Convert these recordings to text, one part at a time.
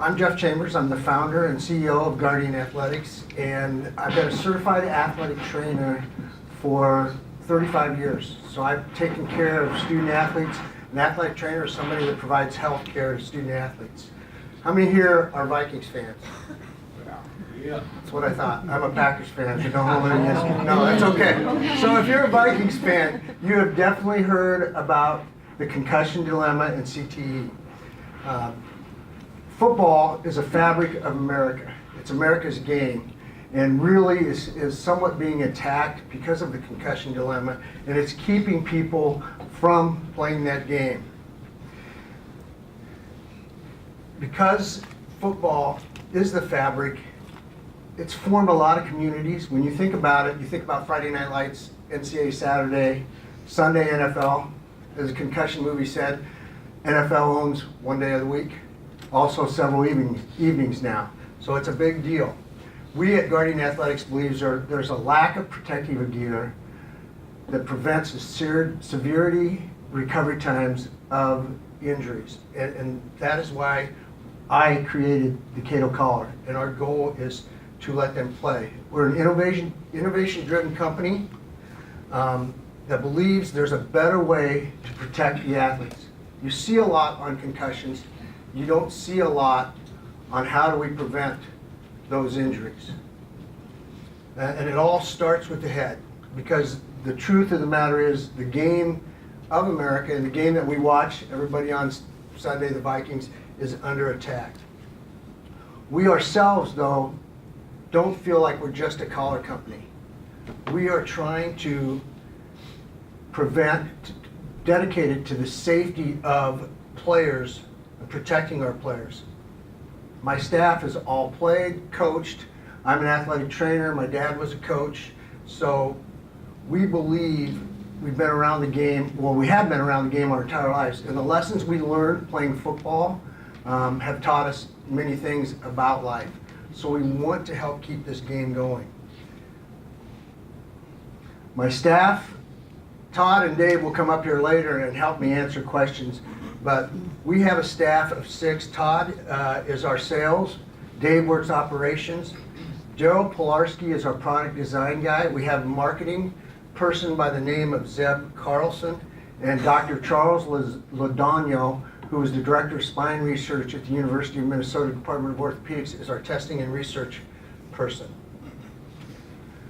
I'm Jeff Chambers. I'm the founder and CEO of Guardian Athletics, and I've been a certified athletic trainer for 35 years. So I've taken care of student athletes. An athletic trainer is somebody that provides health care to student athletes. How many here are Vikings fans? Yeah. That's what I thought. I'm a Packers fan, so don't hold it against me. No, that's okay. So if you're a Vikings fan, you have definitely heard about the concussion dilemma and CTE. Football is a fabric of America. It's America's game, and really is somewhat being attacked because of the concussion dilemma, and it's keeping people from playing that game. Because football is the fabric, it's formed a lot of communities. When you think about it, you think about Friday Night Lights, NCAA Saturday, Sunday NFL. As a concussion movie said, NFL owns one day of the week, also several evenings now. So it's a big deal. We at Guardian Athletics believe there's a lack of protective gear that prevents the severity, recovery times of injuries. And that is why I created the Kato Collar, and our goal is to let them play. We're an innovation-driven company that believes there's a better way to protect the athletes. You see a lot on concussions. You don't see a lot on how do we prevent those injuries. And it all starts with the head, because the truth of the matter is the game of America and the game that we watch, everybody on Sunday, the Vikings, is under attack. We ourselves, though, don't feel like we're just a collar company. We are trying to dedicated to the safety of players and protecting our players. My staff has all played, coached. I'm an athletic trainer. My dad was a coach. So we believe we've been around the game, well, we have been around the game our entire lives. And the lessons we learned playing football have taught us many things about life. So we want to help keep this game going. My staff, Todd and Dave, will come up here later and help me answer questions. But we have a staff of 6. Todd is our sales. Dave works operations. Gerald Polarski is our product design guy. We have a marketing person by the name of Zeb Carlson. And Dr. Charles Lodano, who is the Director of Spine Research at the University of Minnesota Department of Orthopedics, is our testing and research person.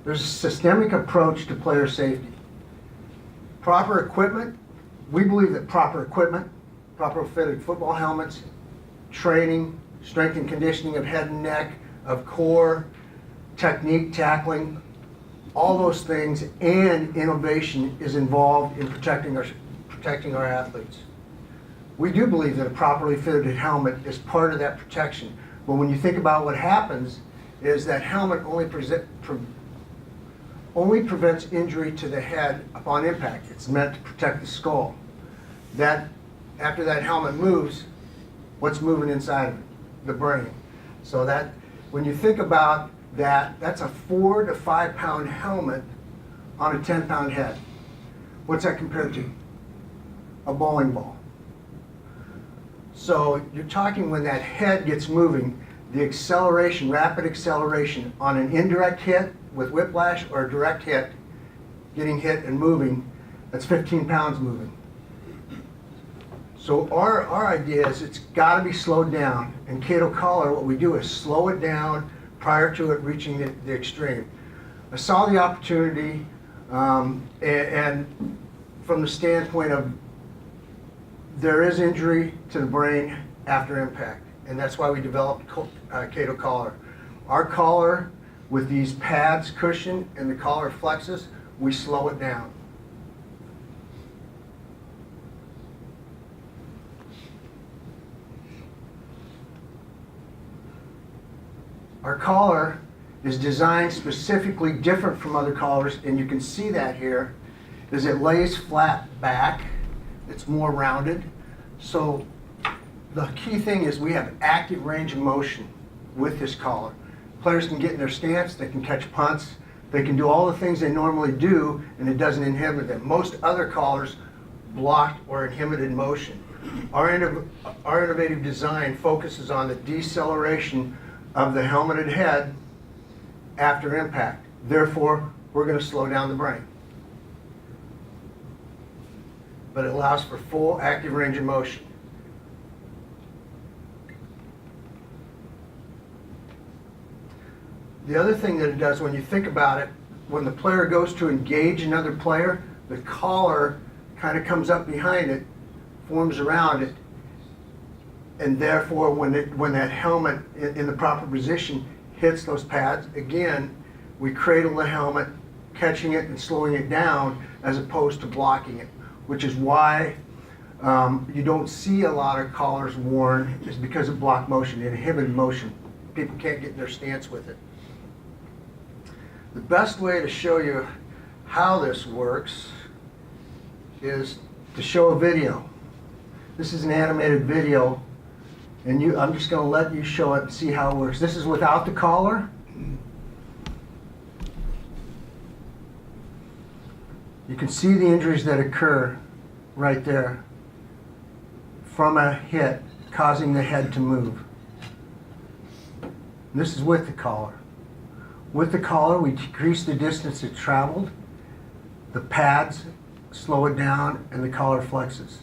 There's a systemic approach to player safety. Proper equipment, we believe that proper equipment, proper fitted football helmets, training, strength and conditioning of head and neck, of core, technique, tackling, all those things, and innovation is involved in protecting our athletes. We do believe that a properly fitted helmet is part of that protection. But when you think about what happens, is that helmet only prevents injury to the head upon impact. It's meant to protect the skull. After that helmet moves, what's moving inside of it? The brain. So that, when you think about that, that's a 4 to 5 pound helmet on a 10-pound head. What's that compared to? A bowling ball. So you're talking when that head gets moving, the acceleration, rapid acceleration on an indirect hit with whiplash or a direct hit, getting hit and moving, that's 15 pounds moving. So our idea is it's got to be slowed down. In Kato Collar, what we do is slow it down prior to it reaching the extreme. I saw the opportunity, and from the standpoint of there is injury to the brain after impact, and that's why we developed Kato Collar. Our collar, with these pads, cushion, and the collar flexes, we slow it down. Our collar is designed specifically different from other collars, and you can see that here, is it lays flat back, it's more rounded. So the key thing is we have active range of motion with this collar. Players can get in their stance, they can catch punts, they can do all the things they normally do, and it doesn't inhibit them. Most other collars block or inhibited motion. Our innovative design focuses on the deceleration of the helmeted head after impact. Therefore, we're going to slow down the brain. But it allows for full active range of motion. The other thing that it does, when you think about it, when the player goes to engage another player, the collar kind of comes up behind it, forms around it, and therefore when that helmet in the proper position hits those pads, again, we cradle the helmet, catching it and slowing it down as opposed to blocking it, which is why you don't see a lot of collars worn, is because of block motion, inhibited motion. People can't get in their stance with it. The best way to show you how this works is to show a video. This is an animated video, and I'm just going to let you show it and see how it works. This is without the collar. You can see the injuries that occur right there from a hit causing the head to move. This is with the collar. With the collar, we decrease the distance it traveled, the pads slow it down, and the collar flexes.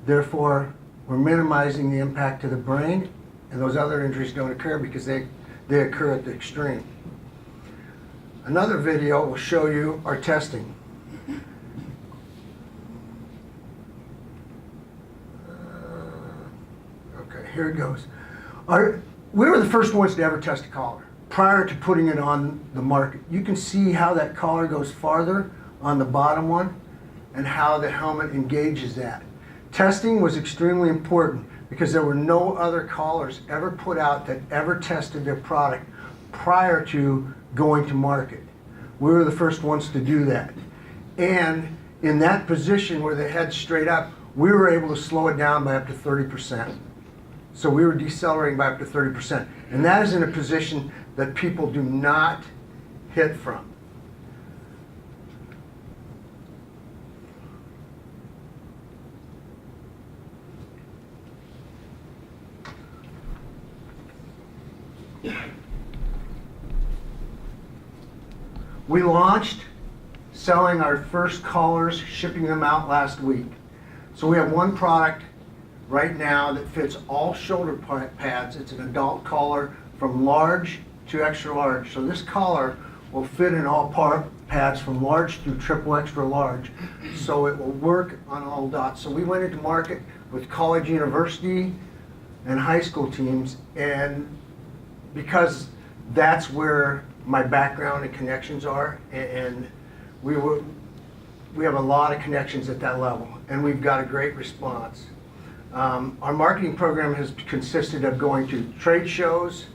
Therefore, we're minimizing the impact to the brain, and those other injuries don't occur because they occur at the extreme. Another video will show you our testing. Okay, here it goes. We were the first ones to ever test a collar prior to putting it on the market. You can see how that collar goes farther on the bottom one and how the helmet engages that. Testing was extremely important because there were no other collars ever put out that ever tested their product prior to going to market. We were the first ones to do that. And in that position where the head's straight up, we were able to slow it down by up to 30%. So we were decelerating by up to 30%. And that is in a position that people do not hit from. We launched selling our first collars, shipping them out last week. So we have one product right now that fits all shoulder pads. It's an adult collar from large to extra large. So this collar will fit in all pads from large through triple extra large. So it will work on all dots. So we went into market with college, university, and high school teams, and because that's where my background and connections are, and we have a lot of connections at that level, and we've got a great response. Our marketing program has consisted of going to trade shows,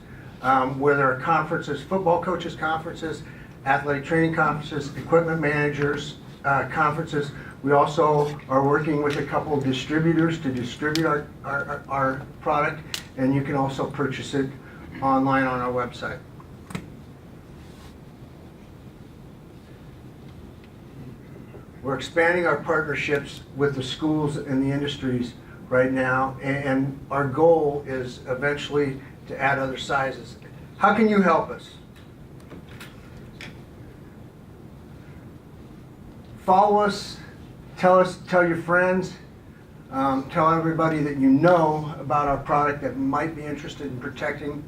where there are conferences, football coaches conferences, athletic training conferences, equipment managers conferences. We also are working with a couple of distributors to distribute our product, and you can also purchase it online on our website. We're expanding our partnerships with the schools and the industries right now, and our goal is eventually to add other sizes. How can you help us? Follow us, tell your friends, tell everybody that you know about our product that might be interested in protecting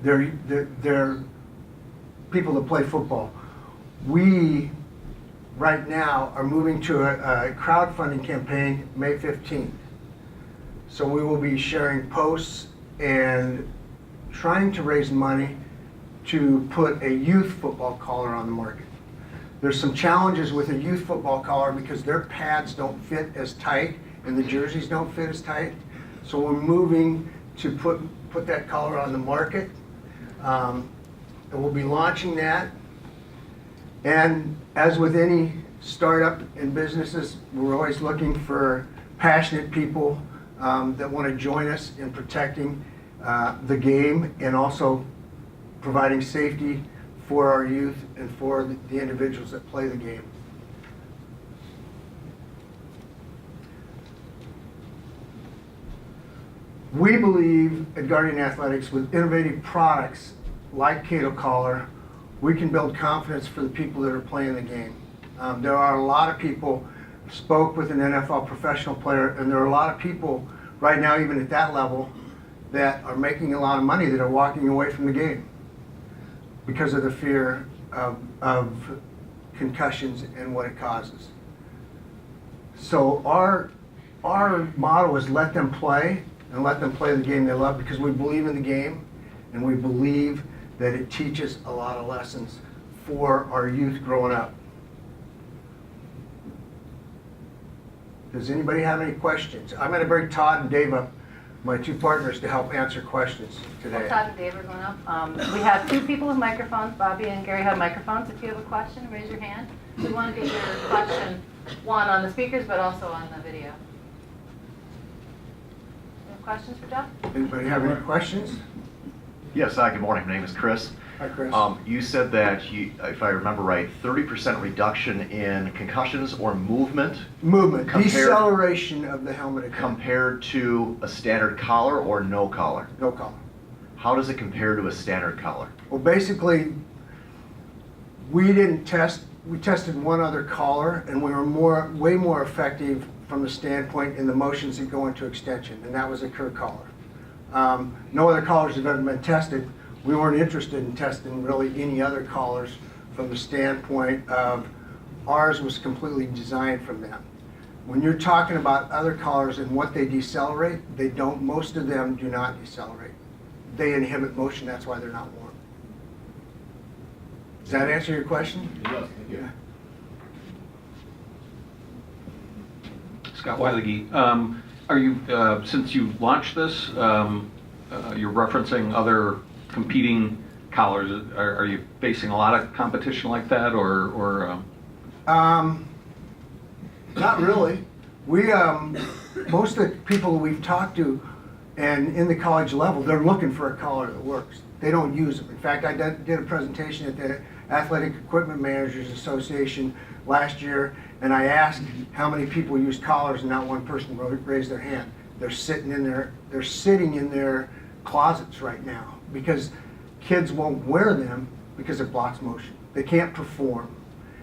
their people that play football. We right now are moving to a crowdfunding campaign May 15th. So we will be sharing posts and trying to raise money to put a youth football collar on the market. There's some challenges with a youth football collar because their pads don't fit as tight and the jerseys don't fit as tight. So we're moving to put that collar on the market. And we'll be launching that. And as with any startup in businesses, we're always looking for passionate people that want to join us in protecting the game and also providing safety for our youth and for the individuals that play the game. We believe at Guardian Athletics with innovative products like Kato Collar, we can build confidence for the people that are playing the game. There are a lot of people, spoke with an NFL professional player, and there are a lot of people right now, even at that level, that are making a lot of money that are walking away from the game because of the fear of concussions and what it causes. So our motto is let them play and let them play the game they love, because we believe in the game and we believe that it teaches a lot of lessons for our youth growing up. Does anybody have any questions? I'm going to bring Todd and Dave up, my two partners, to help answer questions today. Well, Todd and Dave are going up. We have two people with microphones. Bobby and Gary have microphones. If you have a question, raise your hand. We want to get your question, one, on the speakers, but also on the video. Any questions for Jeff? Anybody have any questions? Yes, good morning. My name is Chris. Hi, Chris. You said that, if I remember right, 30% reduction in concussions or movement Movement, compared- deceleration of the helmet attack. compared to a standard collar or no collar. No collar. How does it compare to a standard collar? Well, basically, we didn't test. We tested one other collar, and we were way more effective from the standpoint in the motions that go into extension, and that was a Kerr collar. No other collars have ever been tested. We weren't interested in testing really any other collars from the standpoint of ours was completely designed from them. When you're talking about other collars and what they decelerate, they don't, most of them do not decelerate. They inhibit motion, that's why they're not worn. Does that answer your question? It does, thank you. Scott Weilige, are you, since you launched this, you're referencing other competing collars. Are you facing a lot of competition like that, or? Not really. We, most of the people we've talked to and in the college level, they're looking for a collar that works. They don't use them. In fact, I did a presentation at the Athletic Equipment Managers Association last year, and I asked how many people use collars, and not one person raised their hand. They're sitting in their closets right now because kids won't wear them because it blocks motion. They can't perform.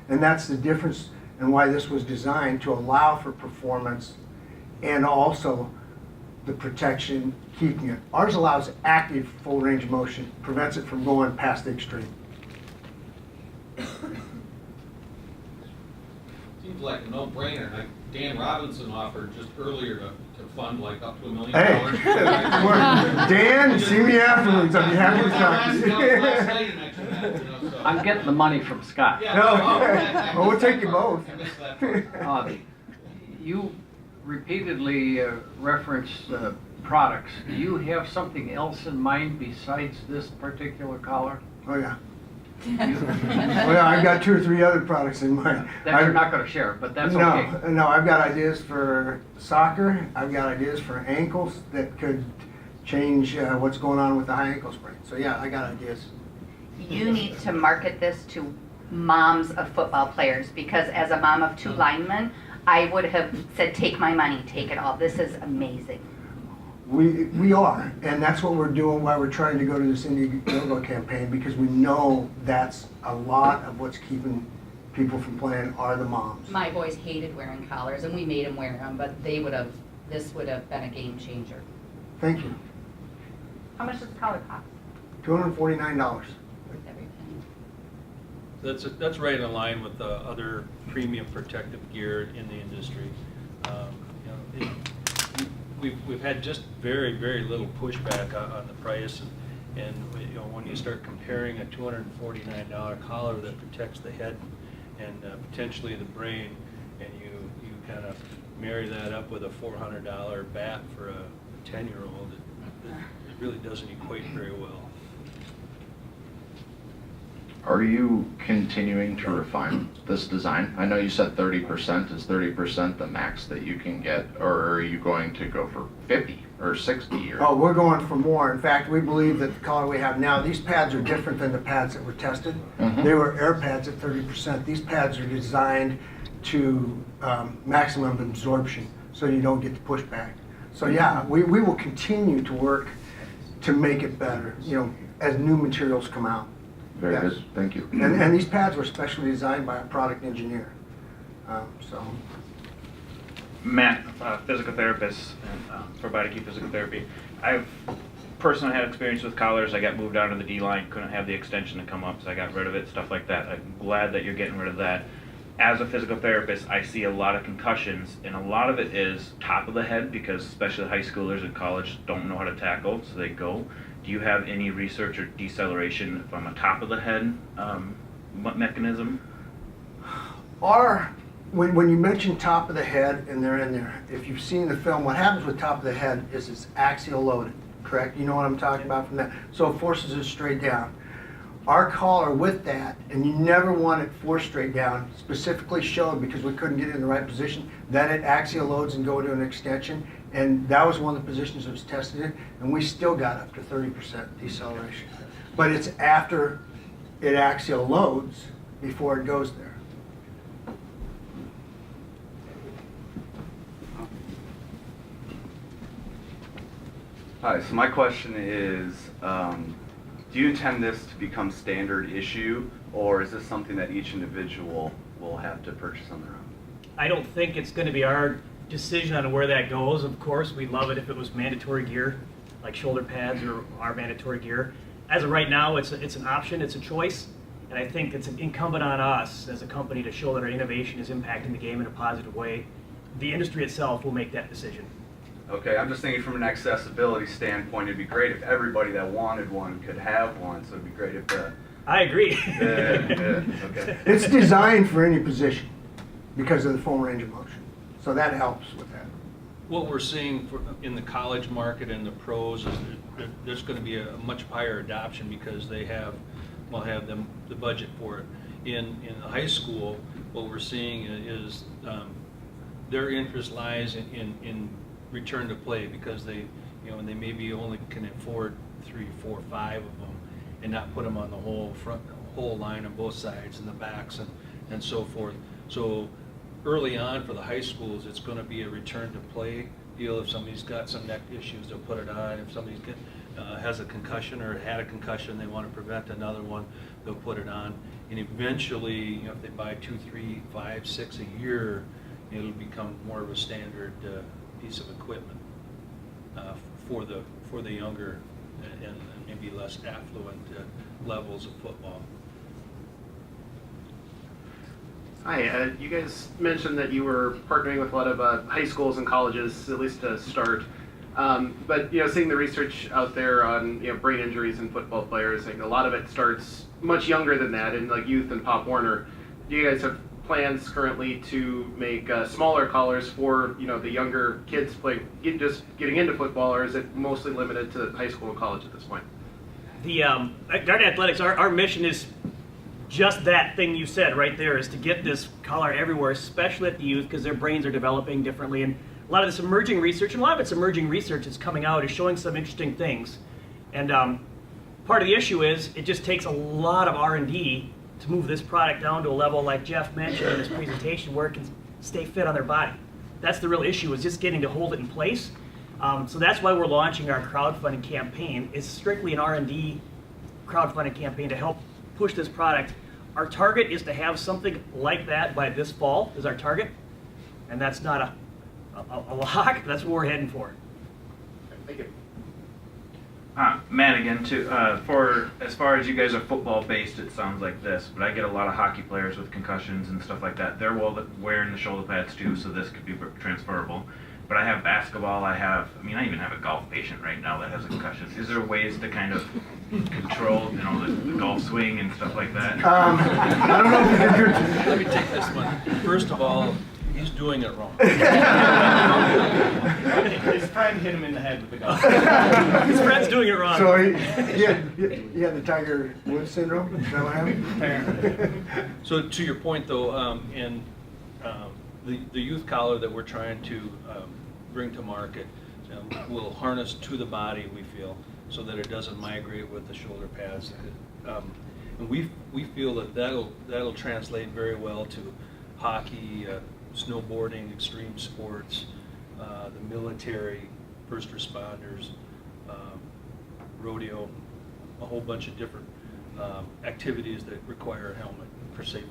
And that's the difference in why this was designed, to allow for performance and also the protection, keeping it. Ours allows active full range of motion, prevents it from going past the extreme. Seems like a no-brainer, like Dan Robinson offered just earlier to fund like up to $1 million. Hey, Dan, see me afterwards. I'd be happy to Last night talk. you mentioned that, you know, so. I'm getting the money from Scott. Yeah, No, I well, we'll missed take that you part. both. I missed that part. You repeatedly reference products. Do you have something else in mind besides this particular collar? Oh, yeah. Well, yeah, I've got 2 or 3 other products in mind. That you're not going to share, but that's No, okay. no, I've got ideas for soccer. I've got ideas for ankles that could change what's going on with the high ankle sprain. So yeah, I got ideas. You need to market this to moms of football players, because as a mom of 2 linemen, I would have said, take my money, take it all. This is amazing. We are, and that's what we're doing, why we're trying to go to this Indiegogo campaign, because we know that's a lot of what's keeping people from playing are the moms. My boys hated wearing collars, and we made them wear them, but this would have been a game changer. Thank you. How much does the collar cost? $249. Worth every penny. That's right in line with the other premium protective gear in the industry. We've had just very, very little pushback on the price, and when you start comparing a $249 collar that protects the head and potentially the brain, and you kind of marry that up with a $400 bat for a 10-year-old, it really doesn't equate very well. Are you continuing to refine this design? I know you said 30%. Is 30% the max that you can get, or are you going to go for 50 or 60? Or? Oh, we're going for more. In fact, we believe that the collar we have now, these pads are different than the pads that were tested. Mhm. They were air pads at 30%. These pads are designed to maximum absorption, so you don't get the pushback. So yeah, we will continue to work to make it better, as new materials come out. Very Yes. good, thank you. And these pads were specially designed by a product engineer. So, Matt, physical therapist, and provide acute physical therapy. I've personally had experience with collars. I got moved out of the D line, couldn't have the extension to come up, so I got rid of it, stuff like that. I'm glad that you're getting rid of that. As a physical therapist, I see a lot of concussions, and a lot of it is top of the head because especially high schoolers in college don't know how to tackle, so they go. Do you have any research or deceleration from a top of the head mechanism? when you mention top of the head and they're in there, if you've seen the film, what happens with top of the head is it's axial loaded, correct? You know what I'm talking about from that? So it forces it straight down. Our collar with that, and you never want it forced straight down, specifically showed because we couldn't get it in the right position, that it axial loads and go to an extension. And that was one of the positions that was tested in, and we still got up to 30% deceleration. But it's after it axial loads before it goes there. Hi, so my question is, do you intend this to become standard issue, or is this something that each individual will have to purchase on their own? I don't think it's going to be our decision on where that goes. Of course, we'd love it if it was mandatory gear, like shoulder pads or our mandatory gear. As of right now, it's an option, it's a choice, and I think it's incumbent on us as a company to show that our innovation is impacting the game in a positive way. The industry itself will make that decision. Okay, I'm just thinking from an accessibility standpoint, it'd be great if everybody that wanted one could have one, so it'd be great if the... I agree. Okay. It's designed for any position because of the full range of motion. So that helps with that. What we're seeing in the college market and the pros is that there's going to be a much higher adoption because they will have the budget for it. In the high school, what we're seeing is their interest lies in return to play because they maybe only can afford 3, 4, 5 of them and not put them on the whole line on both sides and the backs and so forth. So early on for the high schools, it's going to be a return to play deal. If somebody's got some neck issues, they'll put it on. If somebody has a concussion or had a concussion, they want to prevent another one, they'll put it on. And eventually, if they buy 2, 3, 5, 6 a year, it'll become more of a standard piece of equipment for the younger and maybe less affluent levels of football. Hi, you guys mentioned that you were partnering with a lot of high schools and colleges, at least to start. But seeing the research out there on brain injuries in football players, like a lot of it starts much younger than that, in like youth and Pop Warner. Do you guys have plans currently to make smaller collars for the younger kids just getting into football, or is it mostly limited to high school and college at this point? At Garden Athletics, our mission is just that thing you said right there, is to get this collar everywhere, especially at the youth, because their brains are developing differently. And a lot of this emerging research, and a lot of it's emerging research that's coming out, is showing some interesting things. And part of the issue is it just takes a lot of R&D to move this product down to a level like Jeff mentioned in his presentation where it can stay fit on their body. That's the real issue, is just getting to hold it in place. So that's why we're launching our crowdfunding campaign. It's strictly an R&D crowdfunding campaign to help push this product. Our target is to have something like that by this fall, is our target. And that's not a lock, but that's what we're heading for. Thank you. Matt again too. For as far as you guys are football based, it sounds like this, but I get a lot of hockey players with concussions and stuff like that. They're wearing the shoulder pads too, so this could be transferable. But I have basketball. I even have a golf patient right now that has a concussion. Is there ways to kind of control, the golf swing and stuff like that? I don't know if you're Let me take this one. First of all, he's doing it wrong. His friend hit him in the head with the golf. His friend's doing it wrong. So he had the Tiger Woods syndrome? Is that what happened? So to your point though, the youth collar that we're trying to bring to market will harness to the body, we feel, so that it doesn't migrate with the shoulder pads. And we feel that'll translate very well to hockey, snowboarding, extreme sports, the military, first responders, rodeo, a whole bunch of different activities that require a helmet for safety.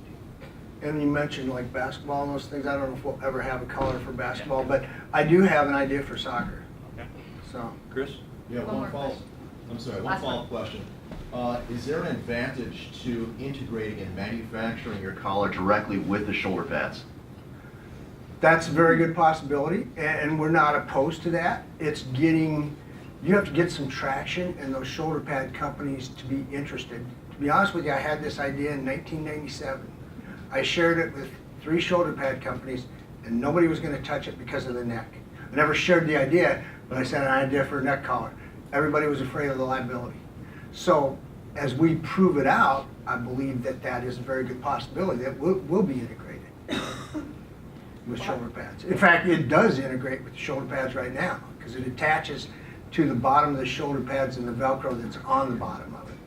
And you mentioned like basketball and those things. I don't know if we'll ever have a collar for basketball, but I do have an idea for soccer. Okay. So, Chris? Yeah, One more one follow, question. I'm sorry, one Last one. follow-up question. Is there an advantage to integrating and manufacturing Your collar directly with the shoulder pads. that's a very good possibility, and we're not opposed to that. It's getting, you have to get some traction in those shoulder pad companies to be interested. To be honest with you, I had this idea in 1997. I shared it with 3 shoulder pad companies, and nobody was going to touch it because of the neck. I never shared the idea, but I said an idea for a neck collar. Everybody was afraid of the liability. So as we prove it out, I believe that that is a very good possibility that will be integrated with shoulder pads. In fact, it does integrate with the shoulder pads right now because it attaches to the bottom of the shoulder pads and the Velcro that's on the bottom of it.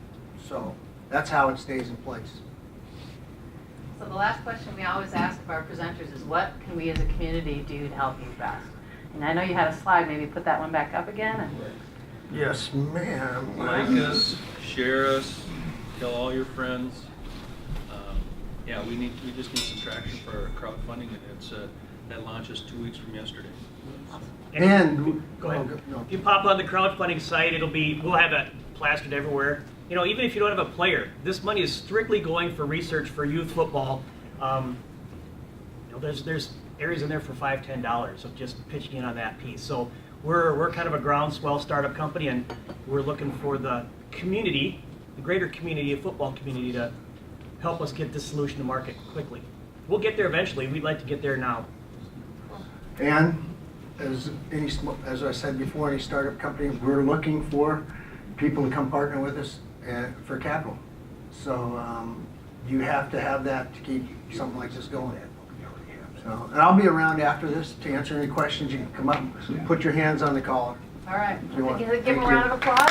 So that's how it stays in place. So the last question we always ask of our presenters is, what can we as a community do to help you best? And I know you had a slide, maybe put that one back up again. And Yes, ma'am. Like us, share us, tell all your friends. Yeah, we just need some traction for our crowdfunding, and it's that launches 2 weeks from yesterday. And, Go ahead. no. If you pop on the crowdfunding site, we'll have it plastered everywhere. You know, even if you don't have a player, this money is strictly going for research for youth football. You know, there's areas in there for $5, $10 of just pitching in on that piece. So we're kind of a groundswell startup company, and we're looking for the community, the greater community, a football community, to help us get this solution to market quickly. We'll get there eventually. We'd like to get there now. And as I said before, any startup company, we're looking for people to come partner with us for capital. So you have to have that to keep something like this going. So, and I'll be around after this to answer any questions. You can come up, put your hands on the collar. all right, If you want. give Thank them a you. round of applause.